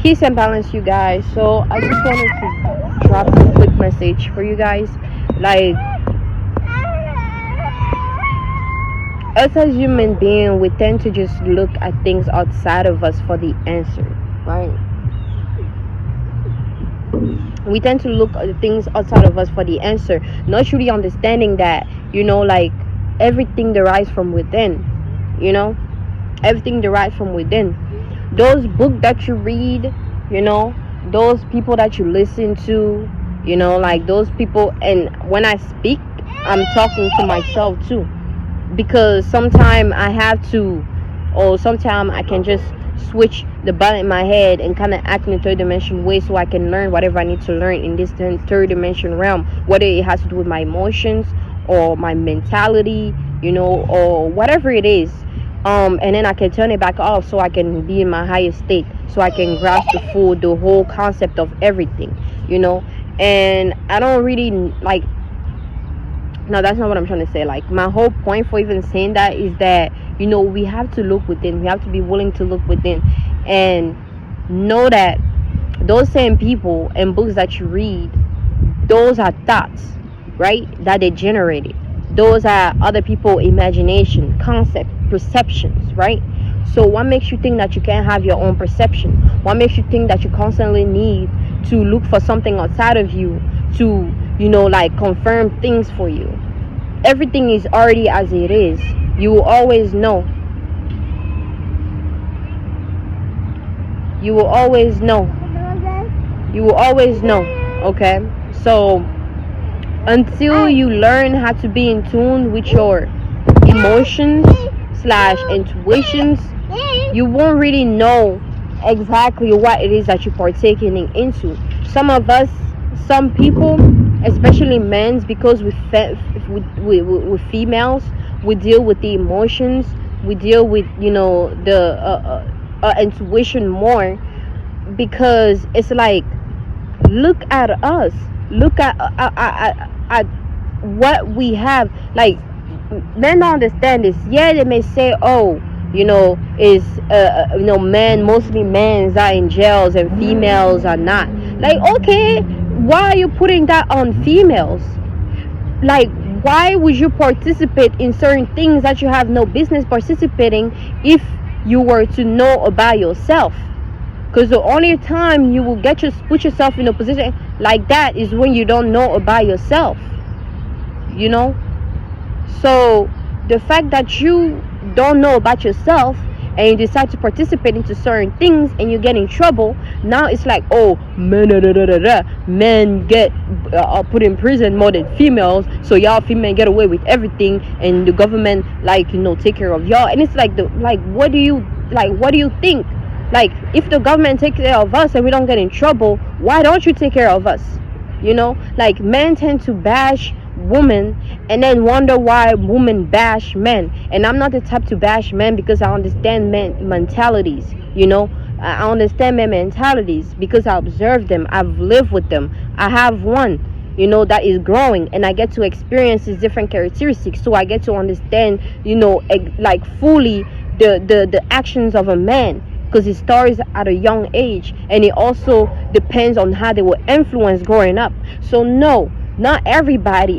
Peace and balance, you guys. So I just wanted to drop a quick message for you guys. Like, us as human beings, we tend to just look at things outside of us for the answer, right? We tend to look at things outside of us for the answer, not really understanding that, like, everything derives from within. Everything derives from within. Those books that you read, those people that you listen to, like those people. And when I speak, I'm talking to myself too, because sometimes I have to, or sometimes I can just switch the button in my head and kind of act in a third dimension way, so I can learn whatever I need to learn in this third dimension realm, whether it has to do with my emotions or my mentality, or whatever it is. And then I can turn it back off, so I can be in my highest state, so I can grasp the whole concept of everything, and I don't really like. No, that's not what I'm trying to say. Like, my whole point for even saying that is that, we have to look within. We have to be willing to look within and know that those same people and books that you read, those are thoughts, right? That they generated. Those are other people's imagination, concept, perceptions, right? So what makes you think that you can't have your own perception? What makes you think that you constantly need to look for something outside of you to, like, confirm things for you? Everything is already as it is. You will always know. You will always know. You will always know. Okay? So until you learn how to be in tune with your emotions / intuitions, you won't really know exactly what it is that you're partaking into. Some people, especially men, because with females, we deal with the emotions, we deal with the intuition more, because it's like, look at us, look at what we have. Like, men don't understand this. Yeah, they may say, oh, is men, mostly men are in jails and females are not. Like, okay, why are you putting that on females? Like, why would you participate in certain things that you have no business participating if you were to know about yourself? Because the only time you will put yourself in a position like that is when you don't know about yourself. So the fact that you don't know about yourself and you decide to participate into certain things and you get in trouble, now it's like, oh, men get put in prison more than females, so y'all females get away with everything, and the government, like, take care of y'all. And it's like, what do you think? Like, if the government takes care of us and we don't get in trouble, why don't you take care of us? Like, men tend to bash women and then wonder why women bash men. And I'm not the type to bash men, because I understand men mentalities. I understand men mentalities because I observe them, I've lived with them. I have one that is growing, and I get to experience his different characteristics, so I get to understand like fully the actions of a man, because it starts at a young age, and it also depends on how they were influenced growing up. So no, not every man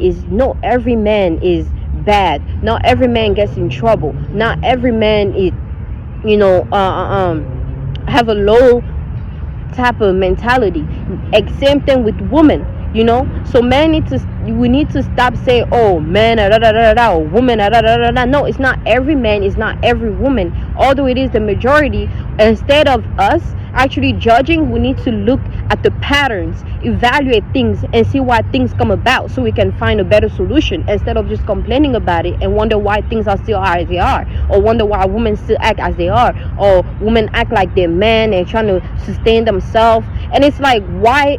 is bad. Not every man gets in trouble. Not every man is have a low type of mentality. Same thing with women. So we need to stop saying, oh, men da, da, da, da, or women da, da, da, da. No, it's not every man, it's not every woman, although it is the majority. Instead of us actually judging, we need to look at the patterns, evaluate things, and see why things come about, so we can find a better solution, instead of just complaining about it and wonder why things are still as they are, or wonder why women still act as they are, or women act like they're men and trying to sustain themselves. And it's like, why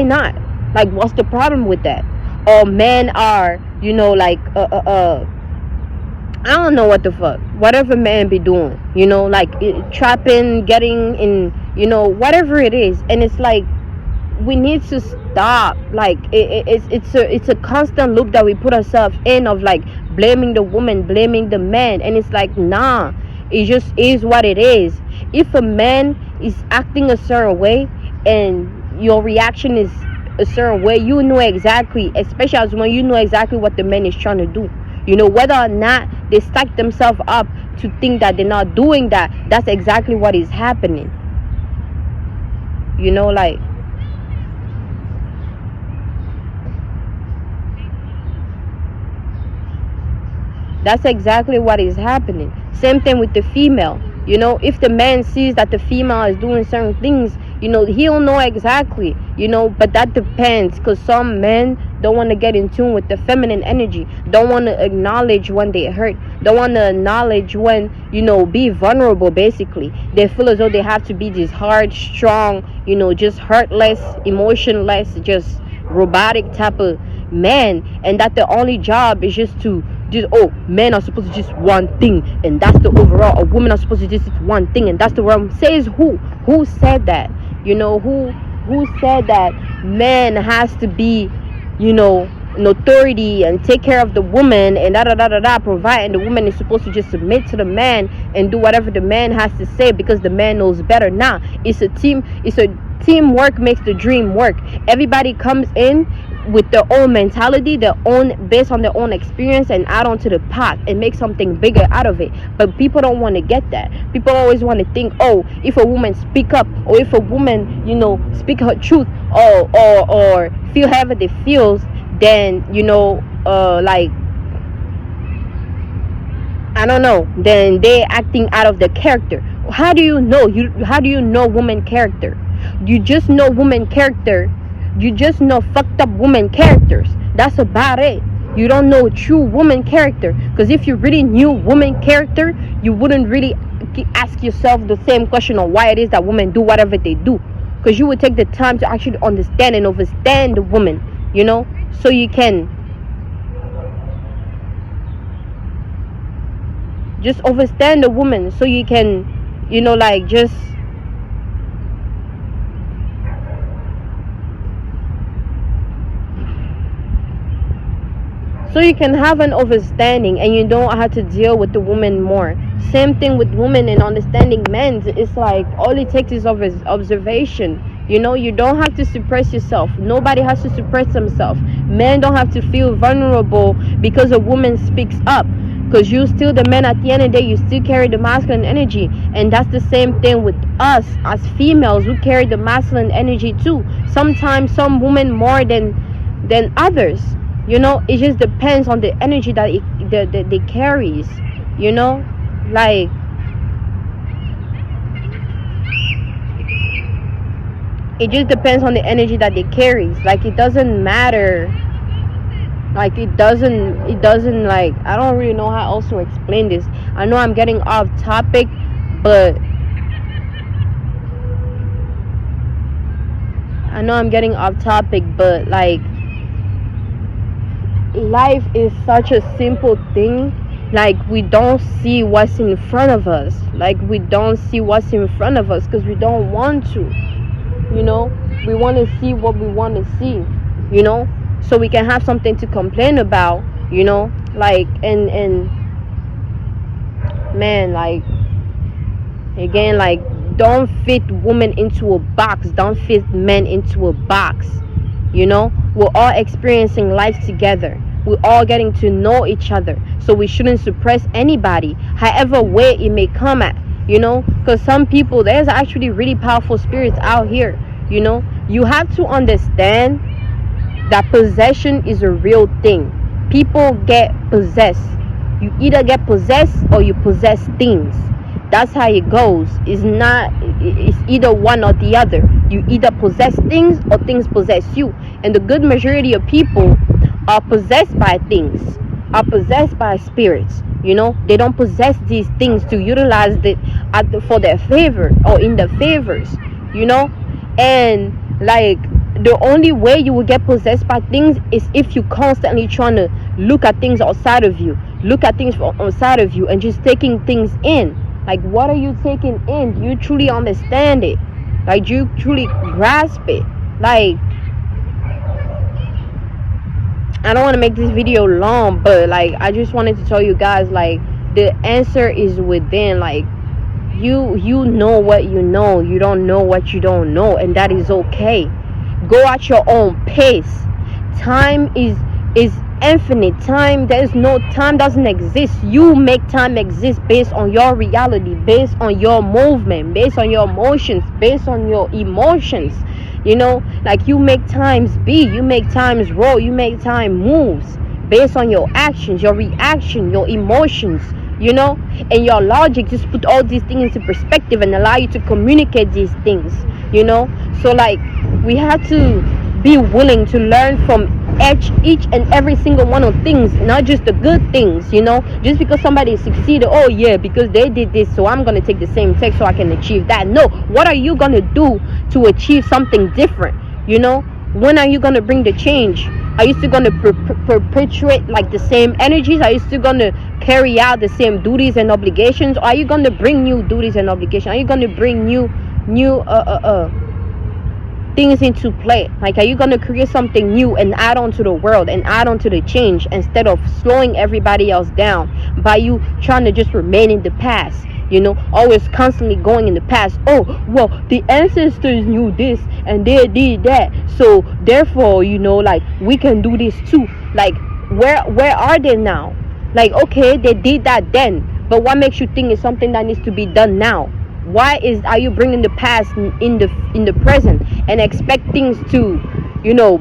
not? Like, what's the problem with that? Or men are, I don't know what the fuck, whatever man be doing, like trapping, getting in, whatever it is. And it's like, we need to stop. Like, it's a constant loop that we put ourselves in, of like blaming the woman, blaming the man. And it's like, nah, it just is what it is. if a man is acting a certain way and your reaction is a certain way, you know exactly, especially as when you know exactly what the man is trying to do. You know, whether or not they stack themselves up to think that they're not doing that, that's exactly what is happening. You know, like, that's exactly what is happening. Same thing with the female. You know, if the man sees that the female is doing certain things, you know, he'll know exactly, you know, but that depends, because some men don't want to get in tune with the feminine energy, don't want to acknowledge when they hurt, don't want to acknowledge when, you know, be vulnerable. Basically, they feel as though they have to be this hard, strong, you know, just hurtless, emotionless, just robotic type of man, and that the only job is just to just, oh, men are supposed to just one thing, and that's the overall, or women are supposed to just one thing, and that's the realm. Says who said that? You know, who said that man has to be, you know, an authority and take care of the woman and da da da da da, provide, and the woman is supposed to just submit to the man and do whatever the man has to say because the man knows better? Nah, it's a team. It's a teamwork makes the dream work. Everybody comes in with their own mentality, their own, based on their own experience, and add on to the pot and make something bigger out of it. But people don't want to get that. People always want to think, oh, if a woman speak up, or if a woman, you know, speak her truth, or feel however they feels, then, you know, like, I don't know, then they acting out of the character. How do you know? How do you know woman character? You just know woman character. You just know fucked up woman characters. That's about it. You don't know true woman character. Because if you really knew woman character, you wouldn't really ask yourself the same question on why it is that women do whatever they do. Because you would take the time to actually understand and understand the woman, you know, so you can just understand the woman, so you can, you know, like, just so you can have an understanding and you don't have to deal with the woman more. Same thing with women and understanding men. It's like all it takes is observation. You know, you don't have to suppress yourself. Nobody has to suppress themselves. Men don't have to feel vulnerable because a woman speaks up, because you still the man. At the end of the day, you still carry the masculine energy, and that's the same thing with us as females who carry the masculine energy too. Sometimes some women more than others. You know, it just depends on the energy that it carries. You know, like, it just depends on the energy that it carries. Like, it doesn't matter. Like, it doesn't, like, I don't really know how else to explain this. I know I'm getting off topic, but like, life is such a simple thing. Like, we don't see what's in front of us. Like, we don't see what's in front of us because we don't want to. You know, we want to see what we want to see, you know, so we can have something to complain about, you know, like, and man, like, again, like, don't fit women into a box, don't fit men into a box. You know, we're all experiencing life together, we're all getting to know each other, so we shouldn't suppress anybody, however way it may come at, you know, because some people, there's actually really powerful spirits out here. You know, you have to understand that possession is a real thing. People get possessed. You either get possessed or you possess things. That's how it goes. It's either one or the other. You either possess things or things possess you. And the good majority of people are possessed by things, are possessed by spirits. You know, they don't possess these things to utilize it for their favor or in their favors, you know. And like, the only way you will get possessed by things is if you constantly trying to look at things outside of you, and just taking things in. Like, what are you taking in? Do you truly understand it? Like, do you truly grasp it? Like, I don't want to make this video long, but like, I just wanted to tell you guys, like, the answer is within. Like, You know what you know. You don't know what you don't know, and that is okay. Go at your own pace. Time is infinite. Time, there is no time, doesn't exist. You make time exist based on your reality, based on your movement, based on your emotions, based on your emotions. Like, you make times be, you make times roll, you make time moves based on your actions, your reaction, your emotions, and your logic. Just put all these things into perspective and allow you to communicate these things. So, like, we have to be willing to learn from each and every single one of things, not just the good things. Just because somebody succeeded, oh yeah, because they did this, so I'm gonna take the same tech so I can achieve that. No, what are you gonna do to achieve something different? When are you gonna bring the change? Are you still gonna perpetuate like the same energies? Are you still gonna carry out the same duties and obligations? Or are you gonna bring new duties and obligations? Are you gonna bring new things into play? Like, are you going to create something new and add on to the world and add on to the change, instead of slowing everybody else down by you trying to just remain in the past? Always constantly going in the past. Oh, well, the ancestors knew this and they did that, so therefore, like, we can do this too. Like, where are they now? Like, okay, they did that then, but what makes you think it's something that needs to be done now? Why are you bringing the past in the present and expect things to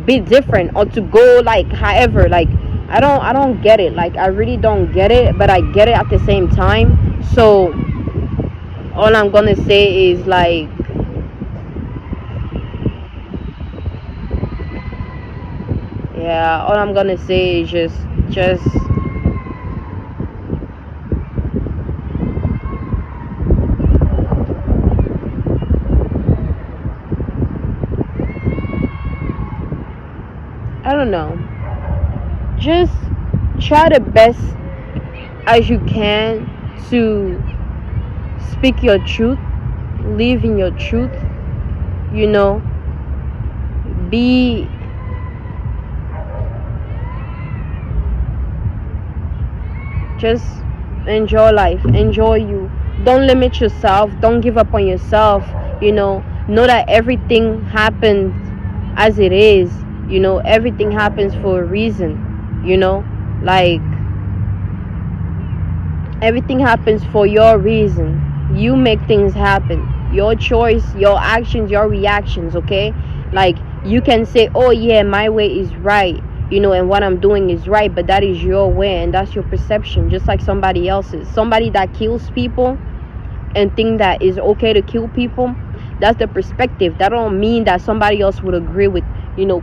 be different, or to go like however? Like, I don't get it. Like, I really don't get it, but I get it at the same time. So all I'm gonna say is, like, yeah, all I'm gonna say is just I don't know. Just try the best as you can to speak your truth, live in your truth, be just enjoy life, enjoy you. Don't limit yourself, don't give up on yourself. Know that everything happens as it is. Everything happens for a reason. Like, everything happens for your reason. You make things happen, your choice, your actions, your reactions. Okay, like, you can say, oh yeah, my way is right, and what I'm doing is right, but that is your way and that's your perception, just like somebody else's. Somebody that kills people and think that it's okay to kill people, that's the perspective. That don't mean that somebody else would agree with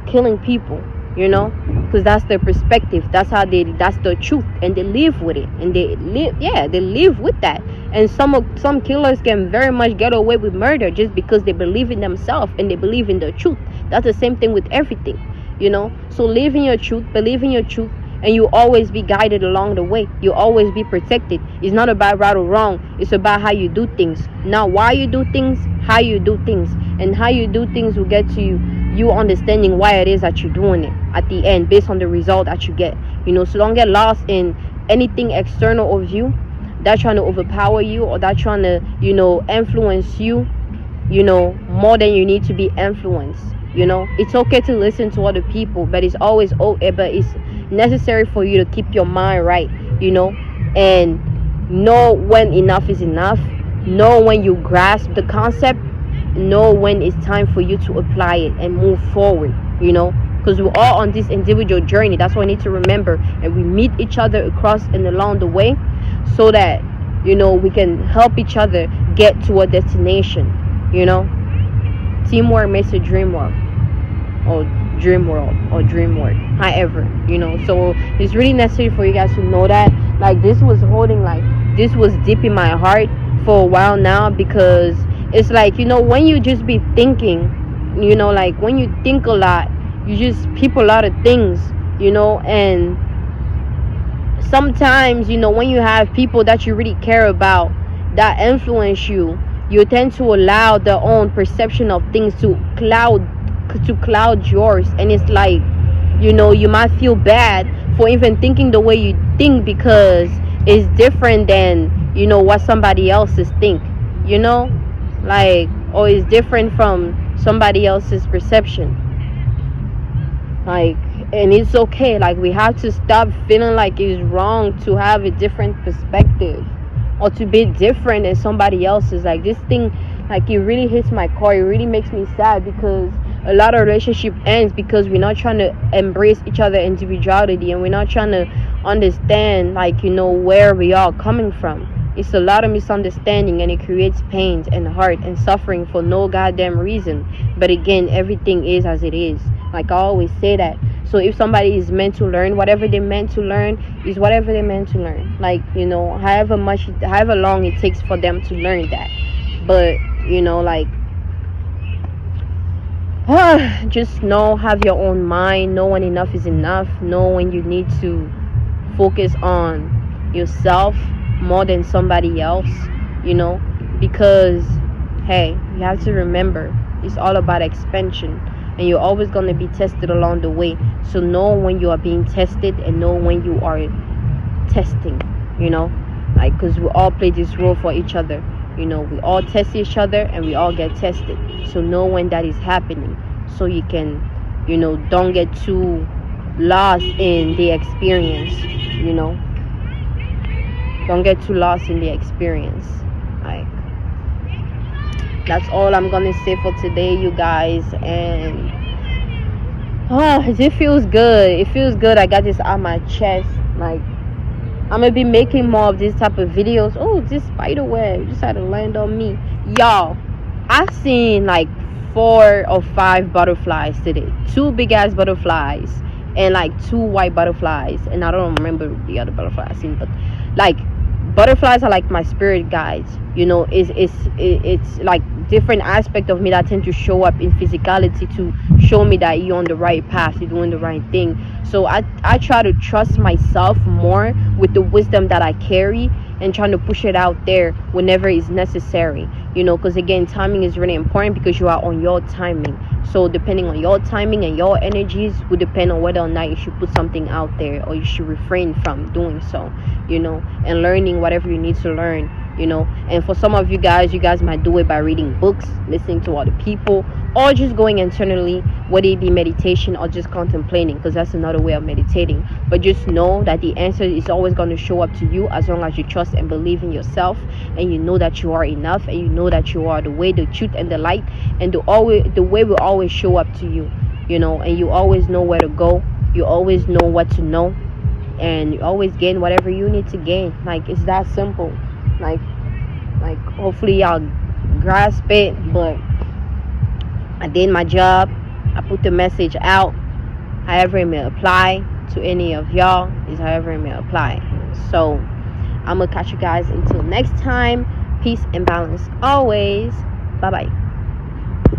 killing people, because that's their perspective. That's the truth, and they live with it, and they live with that. And some killers can very much get away with murder just because they believe in themselves and they believe in the truth. That's the same thing with everything. So live in your truth, believe in your truth, and you always be guided along the way. You always be protected. It's not about right or wrong, it's about how you do things. Not why you do things, how you do things. And how you do things will get to you understanding why it is that you're doing it at the end, based on the result that you get. So don't get lost in anything external of you that trying to overpower you, or that trying to influence you more than you need to be influenced. It's okay to listen to other people, but it's necessary for you to keep your mind right, and know when enough is enough, know when you grasp the concept, know when it's time for you to apply it and move forward, because we're all on this individual journey. That's what we need to remember, and we meet each other across and along the way, so that we can help each other get to a destination. Teamwork makes a dream work, or dream world, or dream work, however. So it's really necessary for you guys to know that. Like, this was deep in my heart for a while now, because it's like, when you just be thinking, like, when you think a lot, you just peep a lot of things, and sometimes, when you have people that you really care about that influence you, you tend to allow their own perception of things to cloud yours. And it's like, you might feel bad for even thinking the way you think, because it's different than what somebody else is think. you know, like, or is different from somebody else's perception. Like, and it's okay. Like, we have to stop feeling like it's wrong to have a different perspective or to be different than somebody else's. Like, this thing, like, it really hits my core. It really makes me sad, because a lot of relationship ends because we're not trying to embrace each other individuality, and we're not trying to understand, like, where we are coming from. It's a lot of misunderstanding, and it creates pain and hurt and suffering for no goddamn reason. But again, everything is as it is. Like, I always say that. So if somebody is meant to learn, whatever they're meant to learn is whatever they're meant to learn. Like, however long it takes for them to learn that. But, like, just have your own mind. Know when enough is enough. Know when you need to focus on yourself more than somebody else, because, hey, you have to remember, it's all about expansion, and you're always going to be tested along the way. So know when you are being tested, and know when you are testing, like, because we all play this role for each other. We all test each other, and we all get tested. So know when that is happening, so you can, don't get too lost in the experience. Don't get too lost in the experience. Like, that's all I'm gonna say for today, you guys. And it feels good. It feels good. I got this on my chest. Like, I'm gonna be making more of this type of videos. Oh, this spider web just had to land on me, y'all. I've seen like 4 or 5 butterflies today. 2 big ass butterflies and like 2 white butterflies, and I don't remember the other butterfly I seen. But, like, butterflies are like my spirit guides. It's like different aspect of me that tend to show up in physicality to show me that you're on the right path, you're doing the right thing. So I try to trust myself more with the wisdom that I carry, and trying to push it out there whenever it's necessary, because again, timing is really important, because you are on your timing. So depending on your timing and your energies will depend on whether or not you should put something out there, or you should refrain from doing so, and learning whatever you need to learn. And for some of you guys might do it by reading books, listening to other people, or just going internally, whether it be meditation or just contemplating, because that's another way of meditating. But just know that the answer is always going to show up to you, as long as you trust and believe in yourself, and you know that you are enough, and you know that you are the way, the truth, and the light, and the way will always show up to you. And you always know where to go, you always know what to know, and you always gain whatever you need to gain. Like, it's that simple. Like hopefully y'all grasp it. But I did my job. I put the message out. However it may apply to any of y'all is however it may apply. So I'm gonna catch you guys until next time. Peace and balance always. Bye bye.